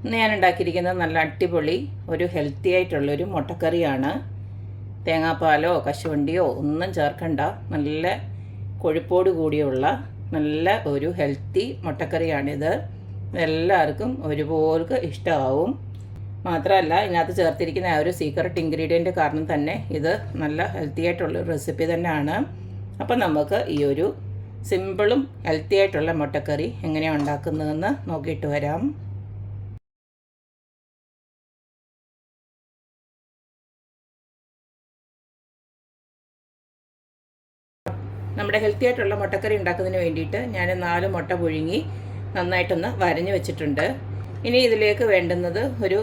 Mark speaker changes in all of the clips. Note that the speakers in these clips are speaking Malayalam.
Speaker 1: ഇന്ന് ഞാൻ ഉണ്ടാക്കിയിരിക്കുന്നത് നല്ല അടിപൊളി ഒരു ഹെൽത്തി ആയിട്ടുള്ളൊരു മുട്ടക്കറിയാണ്. തേങ്ങാപ്പാലോ കശുവണ്ടിയോ ഒന്നും ചേർക്കണ്ട, നല്ല കൊഴുപ്പോട് കൂടിയുള്ള നല്ല ഒരു ഹെൽത്തി മുട്ടക്കറിയാണിത്. എല്ലാവർക്കും ഒരുപോലെ ഇഷ്ടമാവും. മാത്രമല്ല, ഇതിനകത്ത് ചേർത്തിരിക്കുന്ന ആ ഒരു സീക്രട്ട് ഇൻഗ്രീഡിയൻറ്റ് കാരണം തന്നെ ഇത് നല്ല ഹെൽത്തി ആയിട്ടുള്ള റെസിപ്പി തന്നെയാണ്. അപ്പം നമുക്ക് ഈ ഒരു സിമ്പിളും ഹെൽത്തി ആയിട്ടുള്ള മുട്ടക്കറി എങ്ങനെയാണ് ഉണ്ടാക്കുന്നതെന്ന് നോക്കിയിട്ട് വരാം. നമ്മുടെ ഹെൽത്തി ആയിട്ടുള്ള മുട്ടക്കറി ഉണ്ടാക്കുന്നതിന് വേണ്ടിയിട്ട് ഞാൻ 4 മുട്ട പുഴുങ്ങി നന്നായിട്ടൊന്ന് വരഞ്ഞ് വെച്ചിട്ടുണ്ട്. ഇനി ഇതിലേക്ക് വേണ്ടുന്നത് ഒരു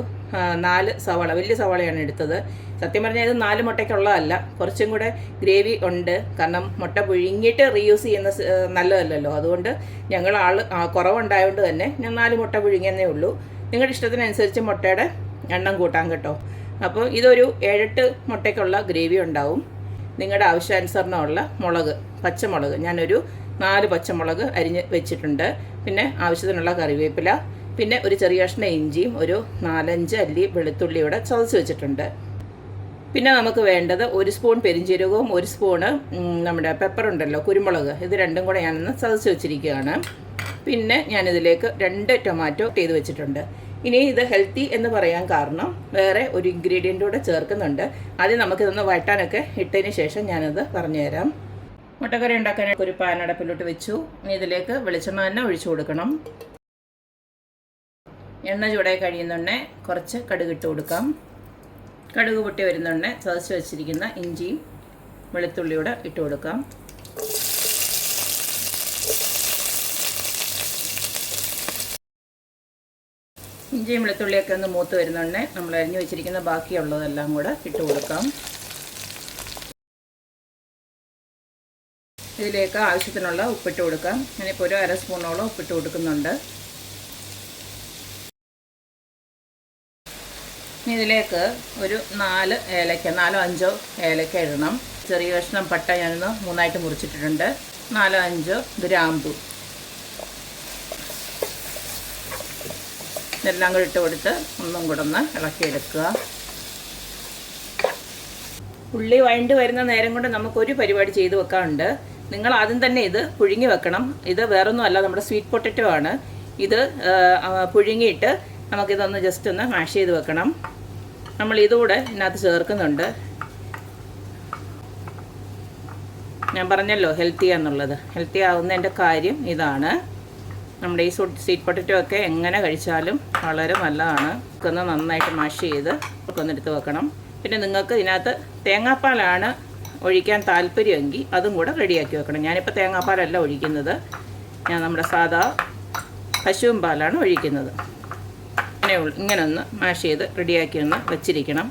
Speaker 1: 4 സവാള, വലിയ സവാളയാണ് എടുത്തത്. സത്യം പറഞ്ഞാൽ ഇത് 4 മുട്ടയ്ക്കുള്ളതല്ല, കുറച്ചും കൂടെ ഗ്രേവി ഉണ്ട്. കാരണം മുട്ട പുഴുങ്ങിയിട്ട് റീയൂസ് ചെയ്യുന്ന നല്ലതല്ലല്ലോ. അതുകൊണ്ട് ഞങ്ങൾ കുറവുണ്ടായതുകൊണ്ട് തന്നെ ഞാൻ 4 മുട്ട പുഴുങ്ങിയെന്നേ ഉള്ളൂ. നിങ്ങളുടെ ഇഷ്ടത്തിനനുസരിച്ച് മുട്ടയുടെ എണ്ണം കൂട്ടാൻ കേട്ടോ. അപ്പോൾ ഇതൊരു 7-8 മുട്ടയ്ക്കുള്ള ഗ്രേവി ഉണ്ടാവും. നിങ്ങളുടെ ആവശ്യാനുസരണമുള്ള മുളക്, പച്ചമുളക് ഞാനൊരു 4 പച്ചമുളക് അരിഞ്ഞ് വെച്ചിട്ടുണ്ട്. പിന്നെ ആവശ്യത്തിനുള്ള കറിവേപ്പില, പിന്നെ ഒരു ചെറിയ കഷ്ണം ഇഞ്ചിയും ഒരു 4-5 അല്ലി വെളുത്തുള്ളിയുടെ ചതച്ച് വെച്ചിട്ടുണ്ട്. പിന്നെ നമുക്ക് വേണ്ടത് 1 സ്പൂൺ പെരിഞ്ജീരകവും 1 സ്പൂണ് നമ്മുടെ പെപ്പർ ഉണ്ടല്ലോ, കുരുമുളക്, ഇത് രണ്ടും കൂടെ ഞാനൊന്ന് ചതച്ച് വെച്ചിരിക്കുകയാണ്. പിന്നെ ഞാനിതിലേക്ക് 2 ടൊമാറ്റോ ചെയ്ത് വെച്ചിട്ടുണ്ട്. ഇനി ഇത് ഹെൽത്തി എന്ന് പറയാൻ കാരണം വേറെ ഒരു ഇൻഗ്രീഡിയൻ്റ് കൂടെ ചേർക്കുന്നുണ്ട്. ആദ്യം നമുക്കിതൊന്ന് വഴറ്റാനൊക്കെ ഇട്ടതിന് ശേഷം ഞാനത് പറഞ്ഞുതരാം. മുട്ടക്കറി ഉണ്ടാക്കാനായിട്ട് ഒരു പാൻ അടപ്പിലോട്ട് വെച്ചു. ഇനി ഇതിലേക്ക് വെളിച്ചെണ്ണ തന്നെ ഒഴിച്ചു കൊടുക്കണം. എണ്ണ ചൂടായി കഴിയുന്നുണ്ടേ കുറച്ച് കടുക് ഇട്ട് കൊടുക്കാം. കടുക് പൊട്ടി വരുന്നുണ്ടേ ചതച്ച് വെച്ചിരിക്കുന്ന ഇഞ്ചിയും വെളുത്തുള്ളിയൂടെ ഇട്ട് കൊടുക്കാം. ഇഞ്ചിയും വെളുത്തുള്ളിയൊക്കെ ഒന്ന് മൂത്ത് വരുന്നുണ്ടേ നമ്മൾ അരിഞ്ഞു വെച്ചിരിക്കുന്ന ബാക്കിയുള്ളതെല്ലാം കൂടെ ഇട്ട് കൊടുക്കാം. ഇതിലേക്ക് ആവശ്യത്തിനുള്ള ഉപ്പിട്ട് കൊടുക്കാം. ഞാനിപ്പോൾ ഒരു 1/2 സ്പൂണോളം ഉപ്പിട്ട് കൊടുക്കുന്നുണ്ട്. ഇനി ഇതിലേക്ക് ഒരു 4 ഏലക്ക, 4-5 ഏലക്ക ഇടണം. ചെറിയ കഷ്ണം പട്ട ഞാനൊന്ന് 3ആയിട്ട് മുറിച്ചിട്ടിട്ടുണ്ട്. 4-5 ഗ്രാമ്പു, ഇതെല്ലാം കൂടി ഇട്ട് കൊടുത്ത് ഒന്നും കൂടെ ഒന്ന് ഇളക്കിയെടുക്കുക. ഉള്ളി വഴണ്ട് വരുന്ന നേരം കൊണ്ട് നമുക്കൊരു പരിപാടി ചെയ്ത് വെക്കാറുണ്ട്. നിങ്ങൾ ആദ്യം തന്നെ ഇത് പുഴുങ്ങി വെക്കണം. ഇത് വേറൊന്നും അല്ല, നമ്മുടെ സ്വീറ്റ് പൊട്ടറ്റോ ആണ്. ഇത് പുഴുങ്ങിയിട്ട് നമുക്കിതൊന്ന് ജസ്റ്റ് ഒന്ന് മാഷ് ചെയ്ത് വെക്കണം. നമ്മൾ ഇതുകൂടെ ഇതിനകത്ത് ചേർക്കുന്നുണ്ട്. ഞാൻ പറഞ്ഞല്ലോ ഹെൽത്തി ആണെന്നുള്ളത്. ഹെൽത്തി ആവുന്നതിൻ്റെ കാര്യം ഇതാണ്. നമ്മുടെ ഈ സ്വീറ്റ് പൊട്ടറ്റോ ഒക്കെ എങ്ങനെ കഴിച്ചാലും വളരെ നല്ലതാണ്. ഒന്ന് നന്നായിട്ട് മാഷ് ചെയ്ത് ഒന്നെടുത്ത് വെക്കണം. പിന്നെ നിങ്ങൾക്ക് ഇതിനകത്ത് തേങ്ങാപ്പാലാണ് ഒഴിക്കാൻ താല്പര്യമെങ്കിൽ അതും കൂടെ റെഡിയാക്കി വെക്കണം. ഞാനിപ്പോൾ തേങ്ങാപ്പാലല്ല ഒഴിക്കുന്നത്, ഞാൻ നമ്മുടെ സാധാ പശുവും പാലാണ് ഒഴിക്കുന്നത്. ഇങ്ങനെ ഒന്ന് മാഷ് ചെയ്ത് റെഡിയാക്കി ഒന്ന് വെച്ചിരിക്കണം.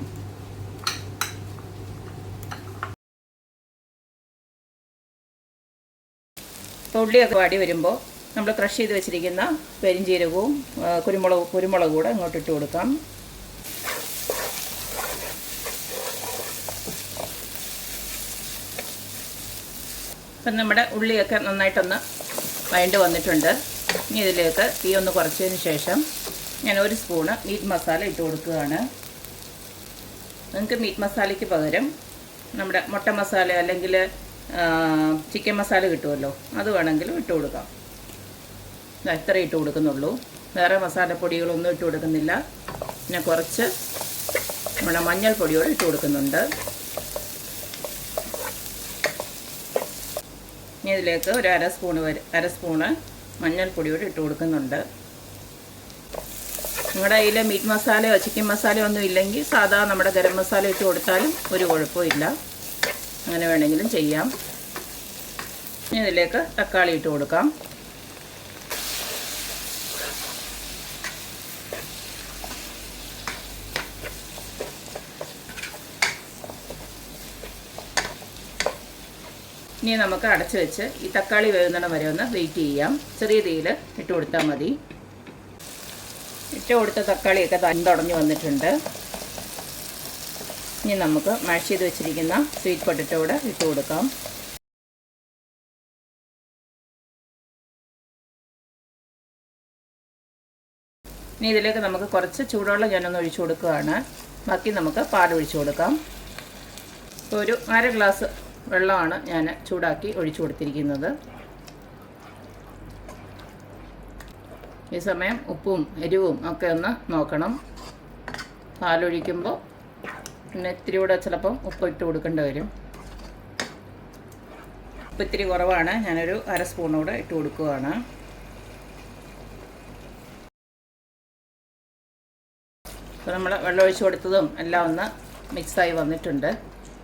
Speaker 1: അപ്പോൾ ഉള്ളിയൊക്കെ വാടി വരുമ്പോൾ നമ്മൾ ക്രഷ് ചെയ്ത് വെച്ചിരിക്കുന്ന പെരിഞ്ജീരകവും കുരുമുളക് കൂടെ അങ്ങോട്ട് ഇട്ട് കൊടുക്കാം. അപ്പം നമ്മുടെ ഉള്ളിയൊക്കെ നന്നായിട്ടൊന്ന് വഴണ്ട് വന്നിട്ടുണ്ട്. ഇനി ഇതിലേക്ക് തീ ഒന്ന് കുറച്ചതിന് ശേഷം ഞാൻ 1 സ്പൂണ് മീറ്റ് മസാല ഇട്ട് കൊടുക്കുകയാണ്. നിങ്ങൾക്ക് മീറ്റ് മസാലയ്ക്ക് പകരം നമ്മുടെ മുട്ട മസാല അല്ലെങ്കിൽ ചിക്കൻ മസാല കിട്ടുമല്ലോ, അത് വേണമെങ്കിലും ഇട്ട് കൊടുക്കാം. ഇത്ര ഇട്ട് കൊടുക്കുന്നുള്ളൂ, വേറെ മസാലപ്പൊടികളൊന്നും ഇട്ട് കൊടുക്കുന്നില്ല. പിന്നെ കുറച്ച് നമ്മുടെ മഞ്ഞൾപ്പൊടിയോടെ ഇട്ട് കൊടുക്കുന്നുണ്ട്. ഇനി ഇതിലേക്ക് ഒരു 1/2 സ്പൂണ് മഞ്ഞൾപ്പൊടിയോടെ ഇട്ട് കൊടുക്കുന്നുണ്ട്. നിങ്ങളുടെ കയ്യിൽ മീറ്റ് മസാലയോ ചിക്കൻ മസാലയോ ഒന്നും ഇല്ലെങ്കിൽ സാധാ നമ്മുടെ ഗരം മസാല ഇട്ട് കൊടുത്താലും ഒരു കുഴപ്പമില്ല, അങ്ങനെ വേണമെങ്കിലും ചെയ്യാം. ഇനി ഇതിലേക്ക് തക്കാളി ഇട്ട് കൊടുക്കാം. ഇനി നമുക്ക് അടച്ചു വെച്ച് ഈ തക്കാളി വേകുന്നിടം വരെ ഒന്ന് വെയിറ്റ് ചെയ്യാം. ചെറിയ തീയിൽ ഇട്ട് കൊടുത്താൽ മതി. ഇട്ട് കൊടുത്ത തക്കാളിയൊക്കെ തണ്ടുടഞ്ഞ് വന്നിട്ടുണ്ട്. ഇനി നമുക്ക് മാഷ് ചെയ്ത് വെച്ചിരിക്കുന്ന സ്വീറ്റ് പൊട്ടറ്റോ കൂടെ ഇട്ട് കൊടുക്കാം. ഇനി ഇതിലേക്ക് നമുക്ക് കുറച്ച് ചൂടുവെള്ളം ഞാനൊന്ന് ഒഴിച്ചു കൊടുക്കുകയാണ്. ബാക്കി നമുക്ക് പാലൊഴിച്ചു കൊടുക്കാം. ഇപ്പോൾ ഒരു 1/2 ഗ്ലാസ് വെള്ളമാണ് ഞാൻ ചൂടാക്കി ഒഴിച്ചു കൊടുത്തിരിക്കുന്നത്. ഈ സമയം ഉപ്പും എരിവും ഒക്കെ ഒന്ന് നോക്കണം. പാലൊഴിക്കുമ്പോൾ പിന്നെ ഇത്തിരി കൂടെ ചിലപ്പം ഉപ്പ് ഇട്ട് കൊടുക്കേണ്ടി വരും. ഉപ്പ് ഇത്തിരി കുറവാണ്, ഞാനൊരു 1/2 സ്പൂൺ കൂടെ ഇട്ട് കൊടുക്കുകയാണ്. അപ്പോൾ നമ്മൾ വെള്ളം ഒഴിച്ച് കൊടുത്തതും എല്ലാം ഒന്ന് മിക്സായി വന്നിട്ടുണ്ട്.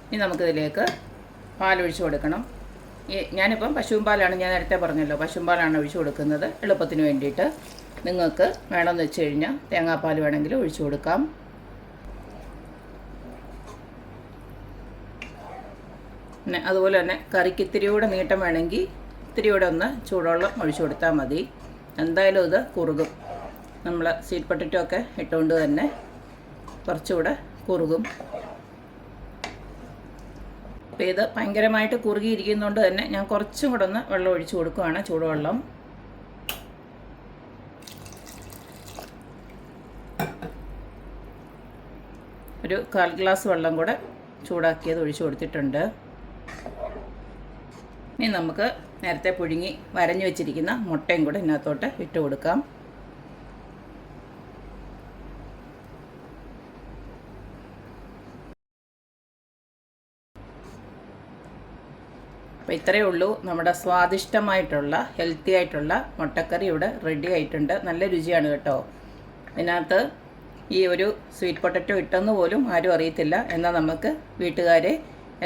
Speaker 1: ഇനി നമുക്കിതിലേക്ക് പാലൊഴിച്ച് കൊടുക്കണം. ഞാനിപ്പം പശുവും പാലാണ്, ഞാൻ നേരത്തെ പറഞ്ഞല്ലോ പശുവും പാലാണ് ഒഴിച്ച് കൊടുക്കുന്നത് എളുപ്പത്തിന് വേണ്ടിയിട്ട്. നിങ്ങൾക്ക് വേണമെന്ന് വെച്ച് കഴിഞ്ഞാൽ തേങ്ങാപ്പാൽ വേണമെങ്കിൽ ഒഴിച്ച് കൊടുക്കാം. പിന്നെ അതുപോലെ തന്നെ കറിക്ക് ഇത്തിരി കൂടെ നീട്ടം വേണമെങ്കിൽ ഇത്തിരി കൂടെ ഒന്ന് ചൂടുവെള്ളം ഒഴിച്ച് കൊടുത്താൽ മതി. എന്തായാലും ഇത് കുറുകും. നമ്മൾ സ്വീറ്റ് പൊട്ടറ്റോ ഒക്കെ ഇട്ടുകൊണ്ട് തന്നെ കുറച്ചുകൂടെ കുറുകും. അപ്പോൾ ഇത് ഭയങ്കരമായിട്ട് കുറുകിയിരിക്കുന്നതുകൊണ്ട് തന്നെ ഞാൻ കുറച്ചും കൂടെ ഒന്ന് വെള്ളം ഒഴിച്ച് കൊടുക്കുകയാണ്, ചൂടുവെള്ളം. ഒരു 1/4 ഗ്ലാസ് വെള്ളം കൂടെ ചൂടാക്കിയത് ഒഴിച്ച് കൊടുത്തിട്ടുണ്ട്. ഇനി നമുക്ക് നേരത്തെ പുഴുങ്ങി വരഞ്ഞു വെച്ചിരിക്കുന്ന മുട്ടയും കൂടെ ഇതിനകത്തോട്ട് ഇട്ട് കൊടുക്കാം. അപ്പോൾ ഇത്രയേ ഉള്ളൂ, നമ്മുടെ സ്വാദിഷ്ടമായിട്ടുള്ള ഹെൽത്തി ആയിട്ടുള്ള മുട്ടക്കറി ഇവിടെ റെഡി ആയിട്ടുണ്ട്. നല്ല രുചിയാണ് കേട്ടോ. ഇതിനകത്ത് ഈ ഒരു സ്വീറ്റ് പൊട്ടറ്റോ ഇട്ടെന്ന് പോലും ആരും അറിയത്തില്ല. എന്നാൽ നമുക്ക് വീട്ടുകാരെ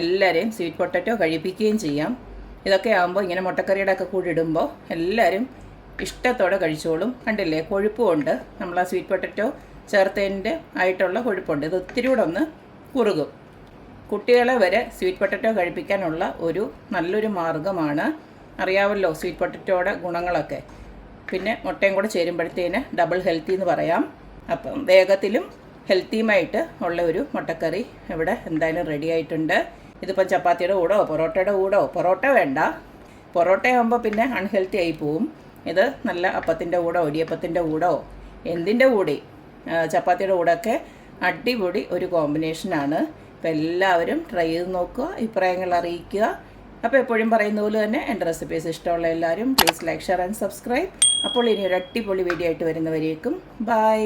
Speaker 1: എല്ലാവരെയും സ്വീറ്റ് പൊട്ടറ്റോ കഴിപ്പിക്കുകയും ചെയ്യാം. ഇതൊക്കെ ആകുമ്പോൾ ഇങ്ങനെ മുട്ടക്കറിയുടെ ഒക്കെ കൂടി ഇടുമ്പോൾ എല്ലാവരും ഇഷ്ടത്തോടെ കഴിച്ചോളും. കണ്ടില്ലേ, കൊഴുപ്പുമുണ്ട്. നമ്മൾ ആ സ്വീറ്റ് പൊട്ടറ്റോ ചേർത്തതിൻ്റെ ആയിട്ടുള്ള കൊഴുപ്പുണ്ട്. ഇത് ഒത്തിരി കൂടെ ഒന്ന് കുറുകും. കുട്ടികളെ വരെ സ്വീറ്റ് പൊട്ടറ്റോ കഴിപ്പിക്കാനുള്ള ഒരു നല്ലൊരു മാർഗ്ഗമാണ്. അറിയാമല്ലോ സ്വീറ്റ് പൊട്ടറ്റോയുടെ ഗുണങ്ങളൊക്കെ. പിന്നെ മുട്ടയും കൂടെ ചേരുമ്പോഴത്തേന് ഡബിൾ ഹെൽത്തി എന്ന് പറയാം. അപ്പം വേഗത്തിലും ഹെൽത്തിയുമായിട്ട് ഉള്ള ഒരു മുട്ടക്കറി ഇവിടെ എന്തായാലും റെഡി ആയിട്ടുണ്ട്. ഇതിപ്പം ചപ്പാത്തിയുടെ കൂടോ പൊറോട്ടയുടെ കൂടോ, പൊറോട്ട വേണ്ട, പൊറോട്ടയാകുമ്പോൾ പിന്നെ അൺഹെൽത്തി ആയി പോവും. ഇത് നല്ല അപ്പത്തിൻ്റെ കൂടോ ഇടിയപ്പത്തിൻ്റെ കൂടോ എന്തിൻ്റെ കൂടി, ചപ്പാത്തിയുടെ കൂടെയൊക്കെ അടിപൊളി ഒരു കോമ്പിനേഷനാണ്. അപ്പോൾ എല്ലാവരും ട്രൈ ചെയ്ത് നോക്കുക, അഭിപ്രായങ്ങൾ അറിയിക്കുക. അപ്പോൾ എപ്പോഴും പറയുന്ന പോലെ തന്നെ എൻ്റെ റെസിപ്പീസ് ഇഷ്ടമുള്ള എല്ലാവരും please like, share and subscribe. അപ്പോൾ ഇനി ഒരു അടിപൊളി വീഡിയോ ആയിട്ട് വരുന്നവരേക്കും ബൈ.